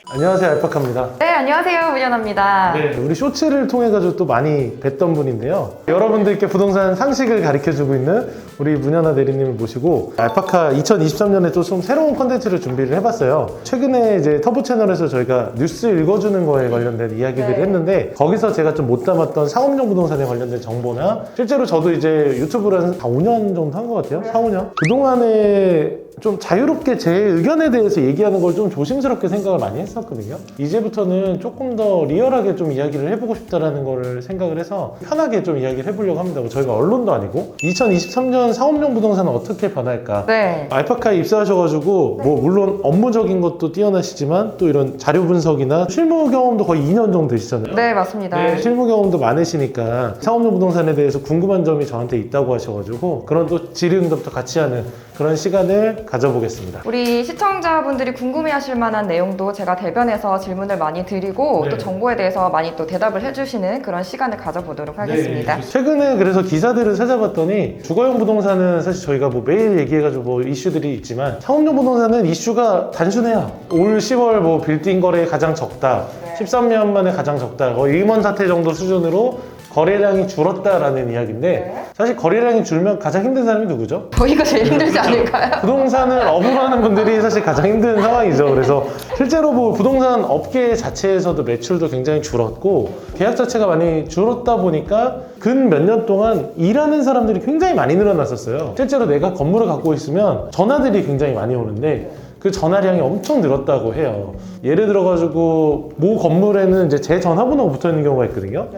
안녕하세요, 알파카입니다. 네, 안녕하세요. 문연아입니다. 네, 우리 쇼츠를 통해 가지고 또 많이 뵀던 분인데요. 여러분들께 부동산 상식을 가르쳐주고 있는 우리 문연아 대리님을 모시고 알파카 2023년에 또 좀 새로운 컨텐츠를 준비를 해봤어요. 최근에 이제 터보 채널에서 저희가 뉴스 읽어주는 거에 관련된 이야기들을 했는데 거기서 제가 좀 못 담았던 상업용 부동산에 관련된 정보나 실제로 저도 이제 유튜브를 한 5년 정도 한 것 같아요. 4, 5년? 그동안에 좀 자유롭게 제 의견에 대해서 얘기하는 걸 좀 조심스럽게 생각을 많이 했었거든요. 이제부터는 조금 더 리얼하게 좀 이야기를 해보고 싶다라는 거를 생각을 해서 편하게 좀 이야기를 해보려고 합니다. 저희가 언론도 아니고 2023년 상업용 부동산은 어떻게 변할까? 네. 알파카에 입사하셔가지고 뭐 물론 업무적인 것도 뛰어나시지만 또 이런 자료 분석이나 실무 경험도 거의 2년 정도 되시잖아요. 네, 맞습니다. 네, 실무 경험도 많으시니까 상업용 부동산에 대해서 궁금한 점이 저한테 있다고 하셔가지고 그런 또 질의응답도 같이 하는 그런 시간을 가져보겠습니다. 우리 시청자분들이 궁금해하실 만한 내용도 제가 대변해서 질문을 많이 드리고 네. 또 정보에 대해서 많이 또 대답을 해주시는 그런 시간을 가져보도록 하겠습니다. 네. 최근에 그래서 기사들을 찾아봤더니 주거용 부동산은 사실 저희가 뭐 매일 얘기해가지고 뭐 이슈들이 있지만 상업용 부동산은 이슈가 단순해요. 올 10월 뭐 빌딩 거래 가장 적다. 13년 만에 가장 적다. 거의 임원 사태 정도 수준으로 거래량이 줄었다라는 이야기인데 사실 거래량이 줄면 가장 힘든 사람이 누구죠? 저희가 제일 힘들지 않을까요? 부동산을 업으로 하는 분들이 사실 가장 힘든 상황이죠. 그래서 실제로 뭐 부동산 업계 자체에서도 매출도 굉장히 줄었고 계약 자체가 많이 줄었다 보니까 근 몇 년 동안 일하는 사람들이 굉장히 많이 늘어났었어요. 실제로 내가 건물을 갖고 있으면 전화들이 굉장히 많이 오는데 그 전화량이 엄청 늘었다고 해요. 예를 들어가지고 모 건물에는 이제 제 전화번호가 붙어 있는 경우가 있거든요.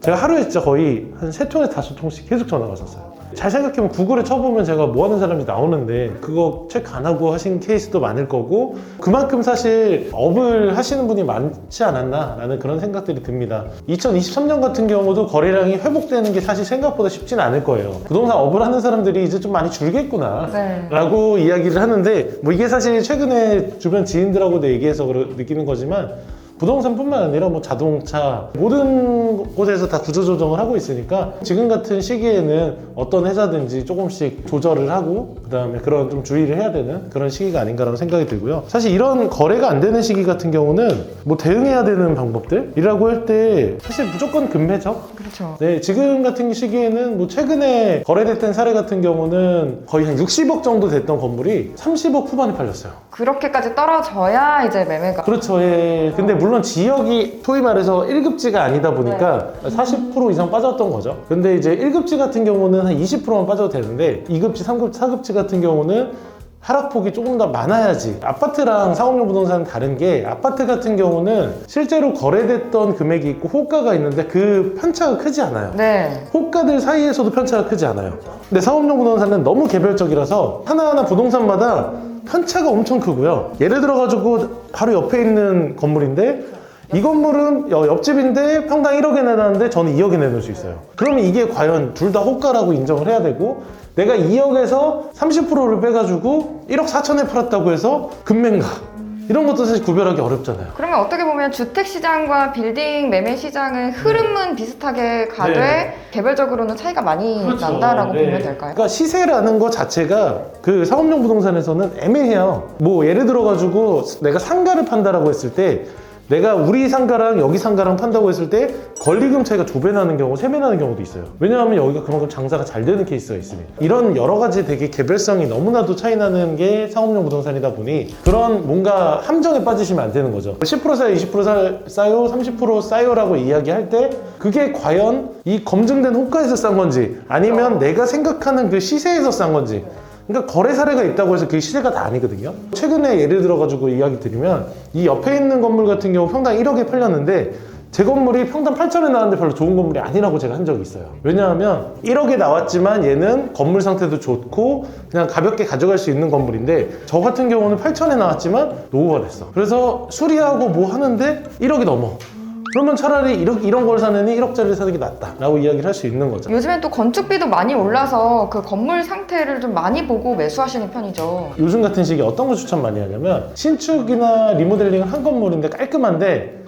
제가 하루에 진짜 거의 한 3통에서 5통씩 계속 전화가 왔었어요. 잘 생각해보면 구글에 쳐보면 제가 뭐 하는 사람이 나오는데 그거 체크 안 하고 하신 케이스도 많을 거고 그만큼 사실 업을 하시는 분이 많지 않았나 라는 그런 생각들이 듭니다. 2023년 같은 경우도 거래량이 회복되는 게 사실 생각보다 쉽진 않을 거예요. 부동산 업을 하는 사람들이 이제 좀 많이 줄겠구나 네. 라고 이야기를 하는데 뭐 이게 사실 최근에 주변 지인들하고도 얘기해서 느끼는 거지만 부동산뿐만 아니라 뭐 자동차 모든 곳에서 다 구조조정을 하고 있으니까 지금 같은 시기에는 어떤 회사든지 조금씩 조절을 하고 그 다음에 그런 좀 주의를 해야 되는 그런 시기가 아닌가라는 생각이 들고요. 사실 이런 거래가 안 되는 시기 같은 경우는 뭐 대응해야 되는 방법들이라고 할 때 사실 무조건 금매적? 그렇죠. 네, 지금 같은 시기에는 뭐 최근에 거래됐던 사례 같은 경우는 거의 한 60억 정도 됐던 건물이 30억 후반에 팔렸어요. 그렇게까지 떨어져야 이제 매매가. 그렇죠. 예. 근데 물론 지역이 소위 말해서 1급지가 아니다 보니까 40% 이상 빠졌던 거죠. 근데 이제 1급지 같은 경우는 한 20%만 빠져도 되는데 2급지, 3급지, 4급지 같은 경우는 하락폭이 조금 더 많아야지. 아파트랑 상업용 부동산은 다른 게 아파트 같은 경우는 실제로 거래됐던 금액이 있고 호가가 있는데 그 편차가 크지 않아요. 네. 호가들 사이에서도 편차가 크지 않아요. 근데 상업용 부동산은 너무 개별적이라서 하나하나 부동산마다 편차가 엄청 크고요. 예를 들어가지고 바로 옆에 있는 건물인데 이 건물은 옆집인데 평당 1억에 내놨는데 저는 2억에 내놓을 수 있어요. 그러면 이게 과연 둘 다 호가라고 인정을 해야 되고 내가 2억에서 30%를 빼가지고 1억 4천에 팔았다고 해서 금매인가 이런 것도 사실 구별하기 어렵잖아요. 그러면 어떻게 보면 주택시장과 빌딩 매매 시장은 흐름은 비슷하게 가되 네. 개별적으로는 차이가 많이 그렇죠. 난다라고 네. 보면 될까요? 그러니까 시세라는 것 자체가 그 상업용 부동산에서는 애매해요. 뭐 예를 들어가지고 내가 상가를 판다라고 했을 때 내가 우리 상가랑 여기 상가랑 판다고 했을 때 권리금 차이가 2배 나는 경우, 3배 나는 경우도 있어요. 왜냐하면 여기가 그만큼 장사가 잘 되는 케이스가 있으니까. 이런 여러 가지 되게 개별성이 너무나도 차이 나는 게 상업용 부동산이다 보니 그런 뭔가 함정에 빠지시면 안 되는 거죠. 10% 싸요, 20% 싸요, 30% 싸요라고 이야기할 때 그게 과연 이 검증된 호가에서 싼 건지 아니면 내가 생각하는 그 시세에서 싼 건지 그러니까 거래 사례가 있다고 해서 그게 시세가 다 아니거든요. 최근에 예를 들어가지고 이야기 드리면 이 옆에 있는 건물 같은 경우 평당 1억에 팔렸는데 제 건물이 평당 8천에 나왔는데 별로 좋은 건물이 아니라고 제가 한 적이 있어요. 왜냐하면 1억에 나왔지만 얘는 건물 상태도 좋고 그냥 가볍게 가져갈 수 있는 건물인데 저 같은 경우는 8천에 나왔지만 노후가 됐어. 그래서 수리하고 뭐 하는데 1억이 넘어. 그러면 차라리 이런 걸 사느니 1억짜리를 사는 게 낫다 라고 이야기를 할 수 있는 거죠. 요즘엔 또 건축비도 많이 올라서 그 건물 상태를 좀 많이 보고 매수하시는 편이죠. 요즘 같은 시기에 어떤 거 추천 많이 하냐면 신축이나 리모델링을 한 건물인데 깔끔한데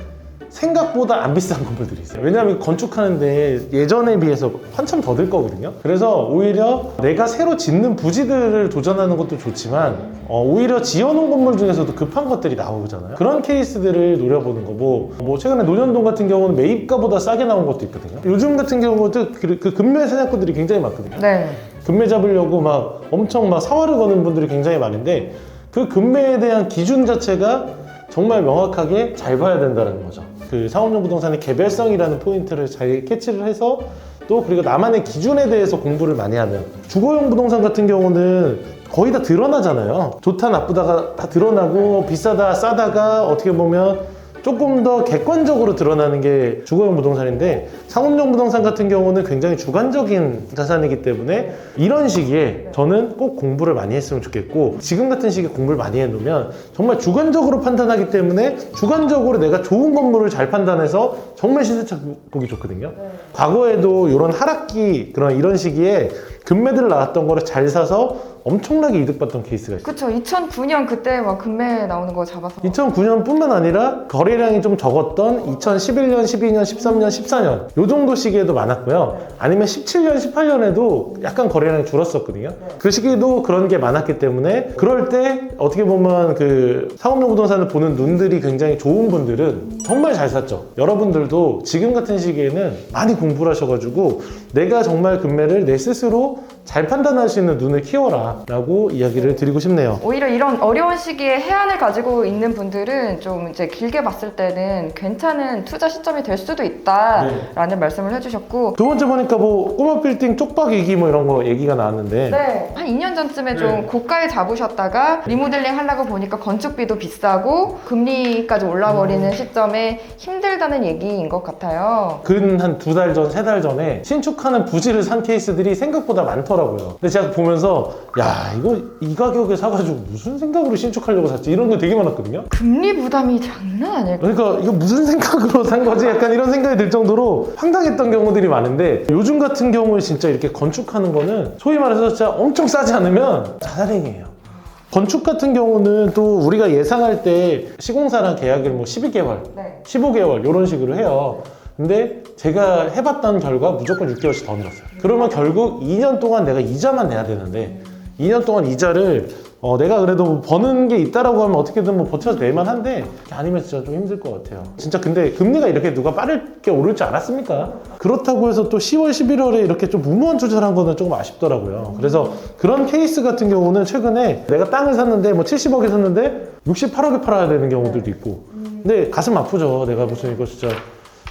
생각보다 안 비싼 건물들이 있어요. 왜냐하면 건축하는데 예전에 비해서 한참 더 들 거거든요. 그래서 오히려 내가 새로 짓는 부지들을 도전하는 것도 좋지만 오히려 지어놓은 건물 중에서도 급한 것들이 나오잖아요. 그런 케이스들을 노려보는 거. 뭐 최근에 논현동 같은 경우는 매입가보다 싸게 나온 것도 있거든요. 요즘 같은 경우도 그 금매 사냥꾼들이 굉장히 많거든요. 네. 금매 잡으려고 막 엄청 막 사활을 거는 분들이 굉장히 많은데 그 금매에 대한 기준 자체가 정말 명확하게 잘 봐야 된다는 거죠. 그 상업용 부동산의 개별성이라는 포인트를 잘 캐치를 해서 또 그리고 나만의 기준에 대해서 공부를 많이 하면 주거용 부동산 같은 경우는 거의 다 드러나잖아요. 좋다 나쁘다가 다 드러나고 비싸다 싸다가 어떻게 보면 조금 더 객관적으로 드러나는 게 주거용 부동산인데 상업용 부동산 같은 경우는 굉장히 주관적인 자산이기 때문에 이런 시기에 저는 꼭 공부를 많이 했으면 좋겠고 지금 같은 시기에 공부를 많이 해놓으면 정말 주관적으로 판단하기 때문에 주관적으로 내가 좋은 건물을 잘 판단해서 정말 시세차 보기 좋거든요. 과거에도 이런 하락기 이런 시기에 금매들 나왔던 거를 잘 사서 엄청나게 이득 봤던 케이스가 있어요. 그쵸. 2009년 그때 막 금매 나오는 거 잡아서. 2009년뿐만 아니라 거래량이 좀 적었던 2011년, 12년, 13년, 14년 요 정도 시기에도 많았고요. 아니면 17년, 18년에도 약간 거래량이 줄었었거든요. 그 시기에도 그런 게 많았기 때문에 그럴 때 어떻게 보면 그 상업용 부동산을 보는 눈들이 굉장히 좋은 분들은 정말 잘 샀죠. 여러분들도 지금 같은 시기에는 많이 공부를 하셔가지고 내가 정말 금매를 내 스스로 잘 판단할 수 있는 눈을 키워라 라고 이야기를 드리고 싶네요. 오히려 이런 어려운 시기에 해안을 가지고 있는 분들은 좀 이제 길게 봤을 때는 괜찮은 투자 시점이 될 수도 있다라는 말씀을 해주셨고 두 번째 보니까 뭐 꼬마 빌딩 쪽박 얘기 뭐 이런 거 얘기가 나왔는데 네, 한 2년 전쯤에 좀 고가에 잡으셨다가 리모델링 하려고 보니까 건축비도 비싸고 금리까지 올라버리는 시점에 힘들다는 얘기인 것 같아요. 근 한 2달 전, 3달 전에 신축하는 부지를 산 케이스들이 생각보다 많더라고요. 근데 제가 보면서 야 이거 이 가격에 사가지고 무슨 생각으로 신축하려고 샀지 이런 거 되게 많았거든요. 금리 부담이 장난 아닐 거예요. 그러니까 이거 무슨 생각으로 산 거지? 약간 이런 생각이 들 정도로 황당했던 경우들이 많은데 요즘 같은 경우에 진짜 이렇게 건축하는 거는 소위 말해서 진짜 엄청 싸지 않으면 자살행위예요. 건축 같은 경우는 또 우리가 예상할 때 시공사랑 계약을 뭐 12개월, 네. 15개월 이런 식으로 해요. 근데 제가 해봤던 결과 무조건 6개월씩 더 늘었어요. 그러면 결국 2년 동안 내가 이자만 내야 되는데 2년 동안 이자를 내가 그래도 버는 게 있다라고 하면 어떻게든 뭐 버텨서 낼만 한데 아니면 진짜 좀 힘들 것 같아요. 진짜 근데 금리가 이렇게 누가 빠르게 오를 줄 알았습니까? 그렇다고 해서 또 10월, 11월에 이렇게 좀 무모한 투자를 한 거는 조금 아쉽더라고요. 그래서 그런 케이스 같은 경우는 최근에 내가 땅을 샀는데 뭐 70억에 샀는데 68억에 팔아야 되는 경우들도 있고 근데 가슴 아프죠. 내가 무슨 이거 진짜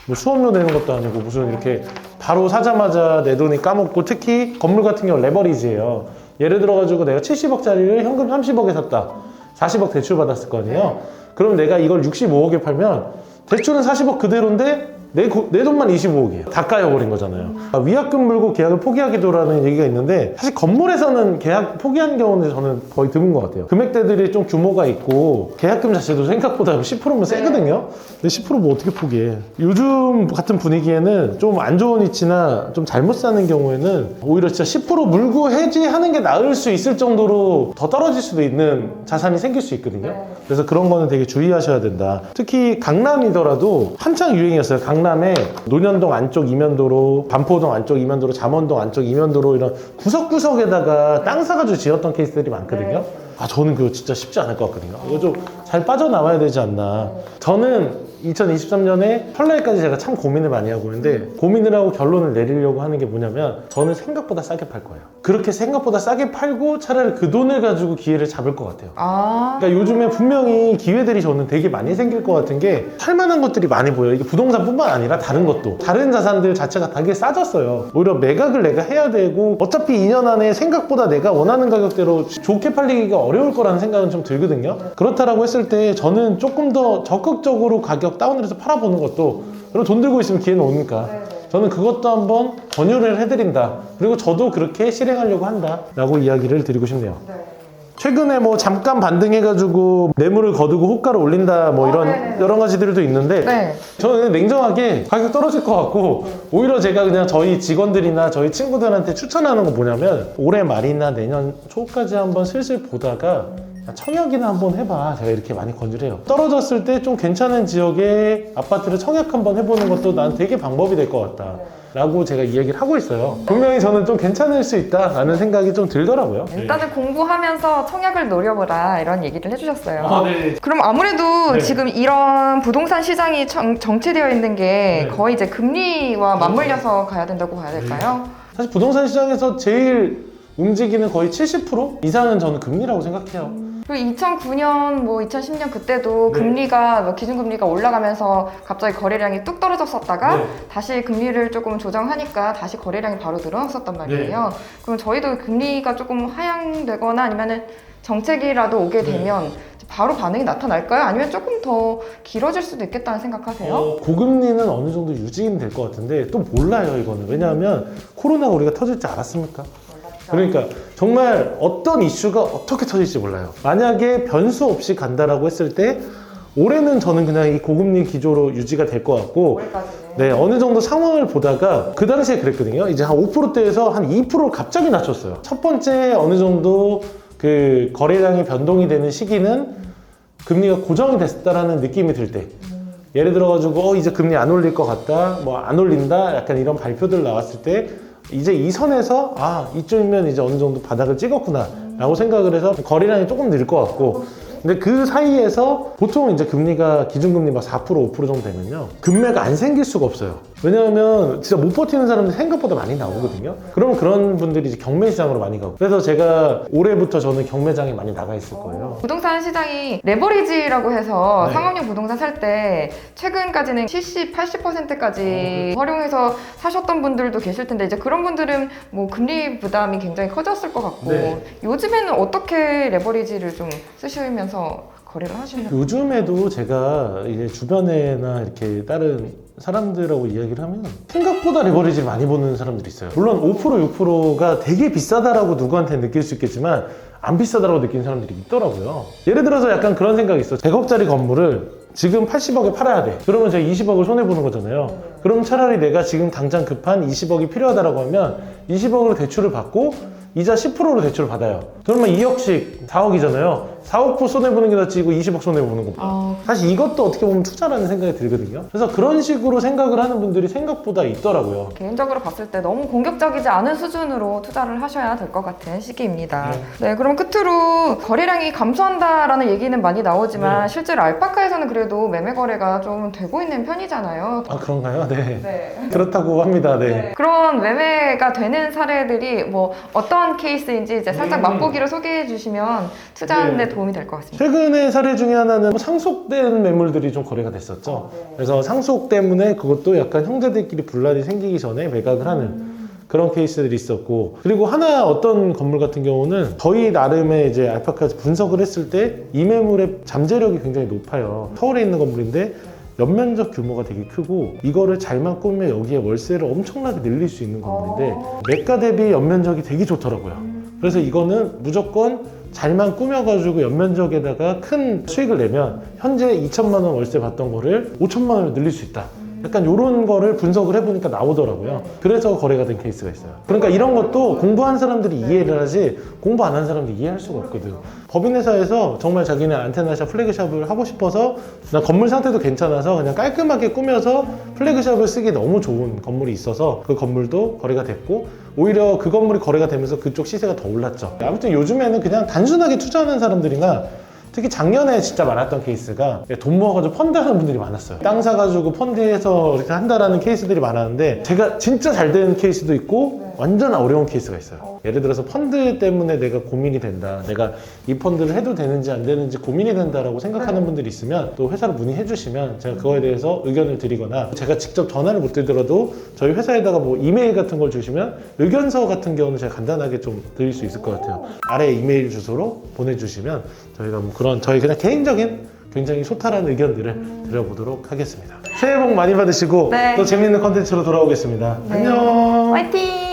뭐 수업료 내는 것도 아니고 무슨 이렇게 바로 사자마자 내 돈이 까먹고 특히 건물 같은 경우 레버리지예요. 예를 들어가지고 내가 70억짜리를 현금 30억에 샀다. 40억 대출 받았을 거 아니에요. 그럼 내가 이걸 65억에 팔면 대출은 40억 그대로인데 내 돈만 25억이에요. 다 까여버린 거잖아요. 위약금 물고 계약을 포기하기도라는 얘기가 있는데 사실 건물에서는 계약 포기하는 경우는 저는 거의 드문 것 같아요. 금액대들이 좀 규모가 있고 계약금 자체도 생각보다 10%면 세거든요. 근데 10% 뭐 어떻게 포기해. 요즘 같은 분위기에는 좀 안 좋은 위치나 좀 잘못 사는 경우에는 오히려 진짜 10% 물고 해지하는 게 나을 수 있을 정도로 더 떨어질 수도 있는 자산이 생길 수 있거든요. 그래서 그런 거는 되게 주의하셔야 된다. 특히 강남이더라도 한창 유행이었어요. 강남에 논현동 안쪽 이면도로, 반포동 안쪽 이면도로, 잠원동 안쪽 이면도로 이런 구석구석에다가 땅 사가지고 지었던 케이스들이 많거든요. 저는 그거 진짜 쉽지 않을 것 같거든요. 이거 좀 잘 빠져나와야 되지 않나. 저는 2023년에 설날까지 제가 참 고민을 많이 하고 있는데 고민을 하고 결론을 내리려고 하는 게 뭐냐면 저는 생각보다 싸게 팔 거예요. 그렇게 생각보다 싸게 팔고 차라리 그 돈을 가지고 기회를 잡을 것 같아요. 그러니까 요즘에 분명히 기회들이 저는 되게 많이 생길 것 같은 게 팔만한 것들이 많이 보여요. 이게 부동산뿐만 아니라 다른 것도 다른 자산들 자체가 되게 싸졌어요. 오히려 매각을 내가 해야 되고 어차피 2년 안에 생각보다 내가 원하는 가격대로 좋게 팔리기가 어려울 거라는 생각은 좀 들거든요. 그렇다라고 했을 때 저는 조금 더 적극적으로 가격 다운을 해서 팔아보는 것도 그리고 돈 들고 있으면 기회는 오니까 저는 그것도 한번 권유를 해드린다. 그리고 저도 그렇게 실행하려고 한다 라고 이야기를 드리고 싶네요. 최근에 뭐 잠깐 반등해가지고 매물을 거두고 호가를 올린다 뭐 이런 여러 가지들도 있는데 저는 그냥 냉정하게 가격 떨어질 것 같고 오히려 제가 그냥 저희 직원들이나 저희 친구들한테 추천하는 거 뭐냐면 올해 말이나 내년 초까지 한번 슬슬 보다가 청약이나 한번 해봐. 제가 이렇게 많이 권유를 해요. 떨어졌을 때 좀 괜찮은 지역에 아파트를 청약 한번 해보는 것도 난 되게 방법이 될 것 같다 라고 제가 이야기를 하고 있어요. 분명히 저는 좀 괜찮을 수 있다라는 생각이 좀 들더라고요. 일단은 공부하면서 청약을 노려보라 이런 얘기를 해주셨어요. 네. 그럼 아무래도 네. 지금 이런 부동산 시장이 정체되어 있는 게 네. 거의 이제 금리와 맞물려서 가야 된다고 봐야 될까요? 사실 부동산 시장에서 제일 움직이는 거의 70% 이상은 저는 금리라고 생각해요. 그리고 2009년, 뭐 2010년 그때도 네. 금리가 뭐 기준금리가 올라가면서 갑자기 거래량이 뚝 떨어졌었다가 네. 다시 금리를 조금 조정하니까 다시 거래량이 바로 늘어났었단 말이에요. 네. 그럼 저희도 금리가 조금 하향되거나 아니면은 정책이라도 오게 네. 되면 바로 반응이 나타날까요? 아니면 조금 더 길어질 수도 있겠다는 생각하세요? 고금리는 어느 정도 유지는 될 것 같은데 또 몰라요 이거는. 왜냐하면 코로나가 우리가 터질 줄 알았습니까? 그러니까 정말 어떤 이슈가 어떻게 터질지 몰라요. 만약에 변수 없이 간다라고 했을 때 올해는 저는 그냥 이 고금리 기조로 유지가 될 것 같고 네, 어느 정도 상황을 보다가 그 당시에 그랬거든요. 이제 한 5%대에서 한 2% 갑자기 낮췄어요. 첫 번째 어느 정도 그 거래량이 변동이 되는 시기는 금리가 고정이 됐다라는 느낌이 들 때 예를 들어가지고 이제 금리 안 올릴 것 같다, 뭐 안 올린다, 약간 이런 발표들 나왔을 때 이제 이 선에서 이쯤이면 이제 어느 정도 바닥을 찍었구나 라고 생각을 해서 거래량이 조금 늘 것 같고, 근데 그 사이에서 보통 이제 금리가 기준금리 막 4% 5% 정도 되면요 금매가 안 생길 수가 없어요. 왜냐하면 진짜 못 버티는 사람들이 생각보다 많이 나오거든요. 그러면 그런 분들이 이제 경매 시장으로 많이 가고, 그래서 제가 올해부터 저는 경매장에 많이 나가 있을 거예요. 부동산 시장이 레버리지라고 해서 네. 상업용 부동산 살 때 최근까지는 70, 80%까지 활용해서 사셨던 분들도 계실 텐데 이제 그런 분들은 뭐 금리 부담이 굉장히 커졌을 것 같고 네. 요즘에는 어떻게 레버리지를 좀 쓰시면서 거래를 하시나요? 요즘에도 제가 이제 주변에나 이렇게 다른 사람들하고 이야기를 하면 생각보다 레버리지를 많이 보는 사람들이 있어요. 물론 5% 6%가 되게 비싸다라고 누구한테 느낄 수 있겠지만 안 비싸다라고 느끼는 사람들이 있더라고요. 예를 들어서 약간 그런 생각이 있어. 100억짜리 건물을 지금 80억에 팔아야 돼. 그러면 제가 20억을 손해보는 거잖아요. 그럼 차라리 내가 지금 당장 급한 20억이 필요하다라고 하면 20억으로 대출을 받고 이자 10%로 대출을 받아요. 그러면 2억씩 4억이잖아요. 4억 손해보는 게 낫지, 이거 20억 손해보는 겁니다. 사실 이것도 어떻게 보면 투자라는 생각이 들거든요. 그래서 그런 식으로 생각을 하는 분들이 생각보다 있더라고요. 개인적으로 봤을 때 너무 공격적이지 않은 수준으로 투자를 하셔야 될 것 같은 시기입니다. 네, 그럼 끝으로 거래량이 감소한다라는 얘기는 많이 나오지만 실제로 알파카에서는 그래도 매매 거래가 좀 되고 있는 편이잖아요. 아, 그런가요? 네. 네. 그렇다고 합니다. 네. 그런 매매가 되는 사례들이 뭐 어떤 케이스인지 이제 살짝 맛보기로 소개해 주시면 투자하는 데 도움이 될 것 같습니다. 최근의 사례 중에 하나는 상속된 매물들이 좀 거래가 됐었죠. 그래서 상속 때문에 그것도 약간 형제들끼리 분란이 생기기 전에 매각을 하는 그런 케이스들이 있었고, 그리고 하나 어떤 건물 같은 경우는 저희 나름의 이제 알파카에서 분석을 했을 때 이 매물의 잠재력이 굉장히 높아요. 서울에 있는 건물인데 연면적 규모가 되게 크고 이거를 잘만 꾸미면 여기에 월세를 엄청나게 늘릴 수 있는 건물인데 매가 대비 연면적이 되게 좋더라고요. 그래서 이거는 무조건 잘만 꾸며가지고 연면적에다가 큰 수익을 내면 현재 2천만 원 월세 받던 거를 5천만 원으로 늘릴 수 있다. 약간 이런 거를 분석을 해보니까 나오더라고요. 그래서 거래가 된 케이스가 있어요. 그러니까 이런 것도 공부한 사람들이 이해를 하지 공부 안 한 사람들이 이해할 수가 없거든. 법인회사에서 정말 자기네 안테나샵 플래그샵을 하고 싶어서 나 건물 상태도 괜찮아서 그냥 깔끔하게 꾸며서 플래그샵을 쓰기 너무 좋은 건물이 있어서 그 건물도 거래가 됐고, 오히려 그 건물이 거래가 되면서 그쪽 시세가 더 올랐죠. 아무튼 요즘에는 그냥 단순하게 투자하는 사람들이나 특히 작년에 진짜 많았던 케이스가 돈 모아가지고 펀드 하는 분들이 많았어요. 땅 사가지고 펀드에서 이렇게 한다라는 케이스들이 많았는데 제가 진짜 잘 되는 케이스도 있고 완전 어려운 케이스가 있어요. 예를 들어서 펀드 때문에 내가 고민이 된다, 내가 이 펀드를 해도 되는지 안 되는지 고민이 된다라고 생각하는 분들이 있으면 또 회사로 문의해 주시면 제가 그거에 대해서 의견을 드리거나, 제가 직접 전화를 못 드리더라도 저희 회사에다가 뭐 이메일 같은 걸 주시면 의견서 같은 경우는 제가 간단하게 좀 드릴 수 있을 것 같아요. 아래 이메일 주소로 보내주시면 저희가 뭐 그런 저희 그냥 개인적인 굉장히 소탈한 의견들을 드려보도록 하겠습니다. 새해 복 많이 받으시고 네. 또 재밌는 컨텐츠로 돌아오겠습니다. 네. 안녕. 화이팅!